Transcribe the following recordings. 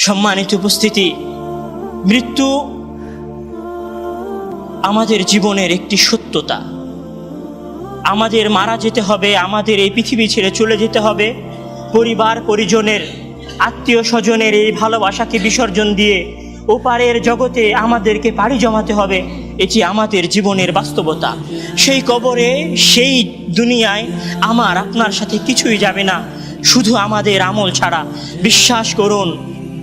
সম্মানিত উপস্থিতি, মৃত্যু আমাদের জীবনের একটি সত্যতা। আমাদের মারা যেতে হবে, আমাদের এই পৃথিবী ছেড়ে চলে যেতে হবে। পরিবার পরিজনের, আত্মীয় স্বজনের এই ভালোবাসাকে বিসর্জন দিয়ে ওপারের জগতে আমাদেরকে পাড়ি জমাতে হবে। এটি আমাদের জীবনের বাস্তবতা। সেই কবরে, সেই দুনিয়ায় আমার আপনার সাথে কিছুই যাবে না, শুধু আমাদের আমল ছাড়া। বিশ্বাস করুন,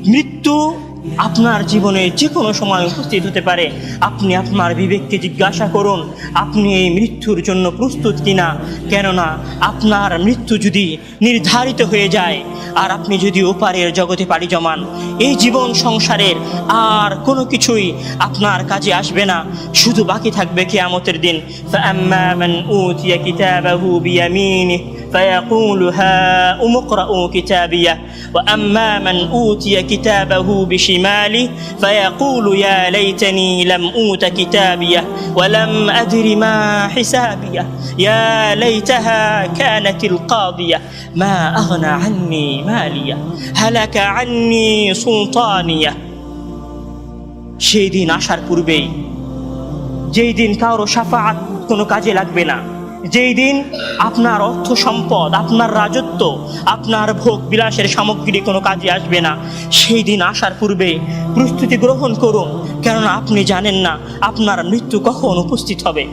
মৃত্যু আপনার জীবনে যে কোনো সময় উপস্থিত হতে পারে। আপনি আপনার বিবেককে জিজ্ঞাসা করুন, আপনি এই মৃত্যুর জন্য প্রস্তুত কিনা। কেননা আপনার মৃত্যু যদি নির্ধারিত হয়ে যায় আর আপনি যদি ওপারের জগতে পাড়ি জমান, এই জীবন সংসারের আর কোনো কিছুই আপনার কাজে আসবে না। শুধু বাকি থাকবে কিয়ামতের দিন। فَأَمَّا مَنْ أُوتِيَ كِتَابَهُ بِيَمِينِهِ فَيَقُولُ هَاؤُمُ اقْرَءُوا كِتَابِيَهْ وَأَمَّا مَنْ أُوتِيَ كِتَابَهُ بِشِمَالِهِ فَيَقُولُ يَا لَيْتَنِي لَمْ أُوتَ كِتَابِيَهْ وَلَمْ أَدْرِ مَا حِسَابِيَهْ يَا لَيْتَهَا كَانَتِ الْقَاضِيَةَ مَا أَغْنَى عَنِّي مَالِيَهْ هَلَكَ عَنِّي سُلْطَانِيَهْ। সেই দিন আসার পূর্বেই, যেই দিন কারো শাফাআত কোনো কাজে লাগবে না, যেই দিন আপনার অর্থ সম্পদ, আপনার রাজত্ব, আপনার ভোগ বিলাসের সামগ্রী কোনো কাজে আসবে না, সেই দিন আসার পূর্বে প্রস্তুতি গ্রহণ করুন। কেননা আপনি জানেন না আপনার মৃত্যু কখন উপস্থিত হবে।